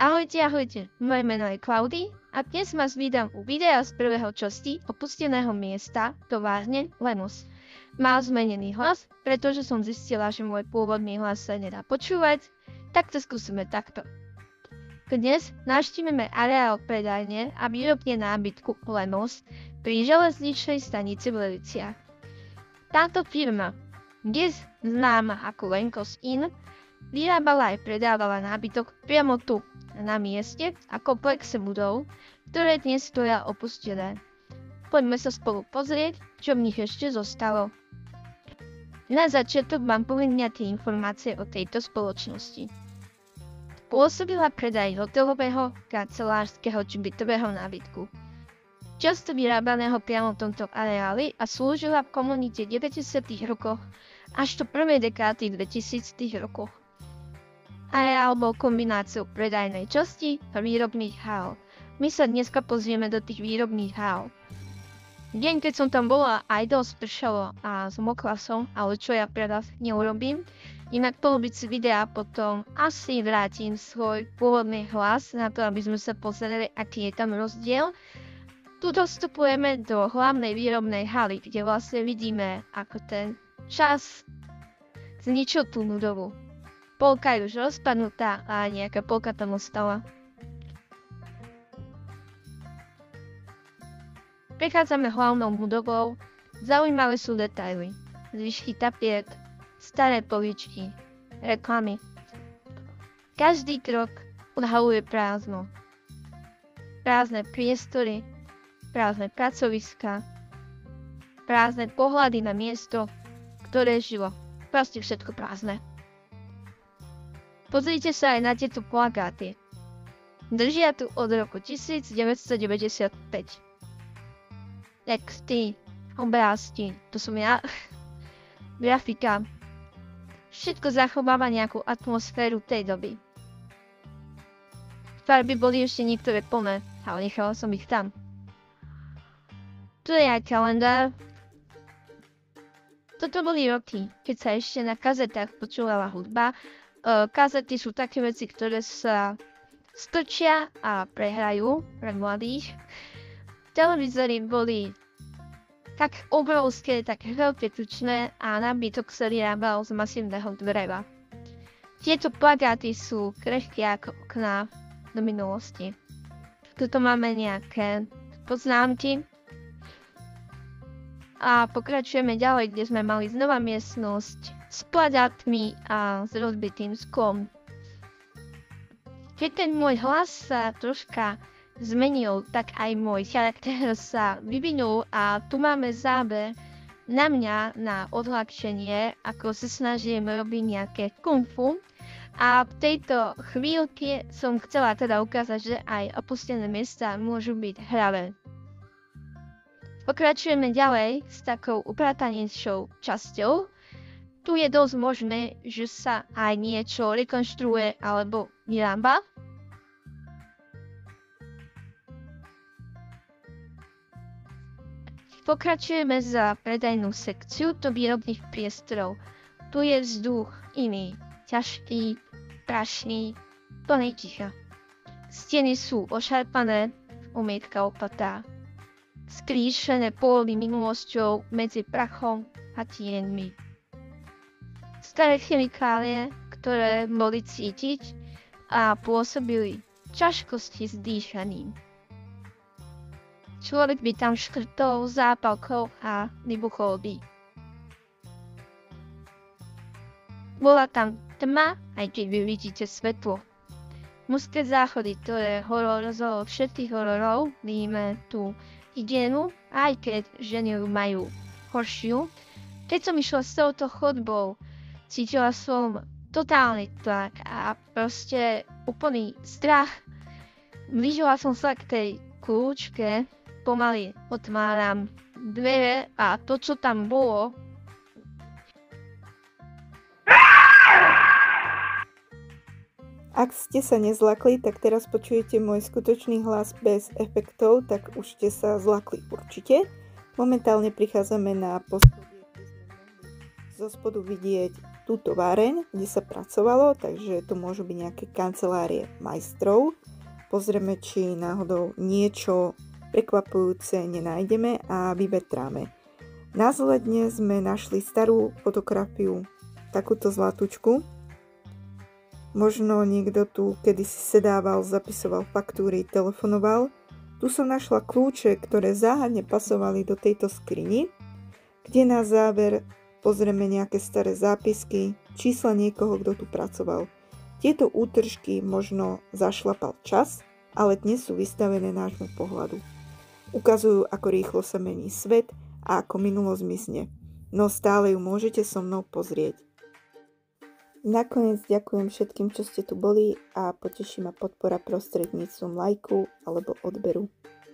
Ahojte, moje meno je Klaudy a dnes vás vídam u videa z prvého časti opusteného miesta továrne Lemus. Mal zmenený hlas, pretože som zistila, že môj pôvodný hlas sa nedá počúvať, tak to skúsime takto. Dnes navštívime areál predajne a výrobne nábytku Lemus pri železničnej stanici v Leviciach. Táto firma, dnes známa ako Lenkos Inn, vyrábala aj predávala nábytok priamo tu, na mieste a komplexe budov, ktoré dnes stoja opustené. Poďme sa spolu pozrieť, čo v nich ešte zostalo. Na začiatok vám poviem nejaké informácie o tejto spoločnosti. Pôsobila predaj hotelového, kancelárskeho či bytového nábytku. Často vyrábaného priamo v tomto areáli a slúžila v komunite 90. rokoch až do prvej dekády 2000. rokoch. Areál bol kombináciou predajnej časti a výrobných hál. My sa dneska pozrieme do tých výrobných hál. Deň, keď som tam bola, aj dosť pršalo a zmokla som, ale čo ja preraz neurobím. Inak v polovici videa potom asi vrátim svoj pôvodný hlas na to, aby sme sa pozreli, aký je tam rozdiel. Tu dostupujeme do hlavnej výrobnej haly, kde vlastne vidíme, ako ten čas zničil tú budovu. Polka je už rozpadnutá a nejaká polka tam ostala. Prechádzame hlavnou budovou. Zaujímavé sú detaily. Zvyšky tapiet, staré poličky, reklamy. Každý krok odhaluje prázdno. Prázdne priestory, prázdne pracoviska, prázdne pohľady na miesto, ktoré žilo. Proste všetko prázdne. Pozrite sa aj na tieto plakáty. Držia tu od roku 1995. Texty, obrázky, to som ja, grafika. Všetko zachováva nejakú atmosféru tej doby. Farby boli ešte niektoré plné, ale nechala som ich tam. Tu je aj kalendár. Toto boli roky, keď sa ešte na kazetách počúvala hudba. Kazety sú také veci, ktoré sa strčia a prehrajú pre mladých. Televízory boli tak obrovské, tak veľké tučné a nábytok sa vyrábal z masívneho dreva. Tieto plakáty sú krehké ako okná do minulosti. Tuto máme nejaké poznámky. A pokračujeme ďalej, kde sme mali znova miestnosť s plagátmi a s rozbitým sklom. Keď ten môj hlas sa troška zmenil, tak aj môj charakter sa vyvinul a tu máme záber na mňa na odľahčenie, ako sa snažím robiť nejaké kung fu. A v tejto chvíľke som chcela teda ukázať, že aj opustené miesta môžu byť hravé. Pokračujeme ďalej s takou upratanejšou časťou. Tu je dosť možné, že sa aj niečo rekonštruuje alebo vyrába. Pokračujeme za predajnú sekciu do výrobných priestorov. Tu je vzduch iný, ťažký, prašný, plný ticha. Steny sú ošarpané, umietka opatá. Skrýšené pôdy minulosťou medzi prachom a tieňmi. Staré chemikálie, ktoré boli cítiť a pôsobili ťažkosti s dýchaním. Človek by tam škrtol zápalkou a vybuchol by. Bola tam tma, aj keď vy vidíte svetlo. Mužské záchody, ktoré horor zo všetkých hororov, vidíme tú hygienu, aj keď ženy majú horšiu. Keď som išla s touto chodbou, cítila som totálny tlak a proste úplný strach. Blížila som sa k tej kľúčke, pomaly otváram dvere a to, čo tam bolo, Ak ste sa nezlakli, tak teraz počujete môj skutočný hlas bez efektov, tak už ste sa zlakli určite. Momentálne prichádzame na poschodie, kde sme mohli zo spodu vidieť tú továreň, kde sa pracovalo, takže to môžu byť nejaké kancelárie majstrov. Pozrieme, či náhodou niečo prekvapujúce nenájdeme a vyvetráme. Následne sme našli starú fotografiu, takúto zlatúčku. Možno niekto tu kedysi sedával, zapisoval faktúry, telefonoval. Tu som našla kľúče, ktoré záhadne pasovali do tejto skrini, kde na záver pozrieme nejaké staré zápisky, čísla niekoho, kto tu pracoval. Tieto útržky možno zašlapal čas, ale dnes sú vystavené nášmu pohľadu. Ukazujú, ako rýchlo sa mení svet a ako minulosť mizne. No stále ju môžete so mnou pozrieť. Nakoniec ďakujem všetkým, čo ste tu boli a poteší ma podpora prostredníctvom lajku alebo odberu.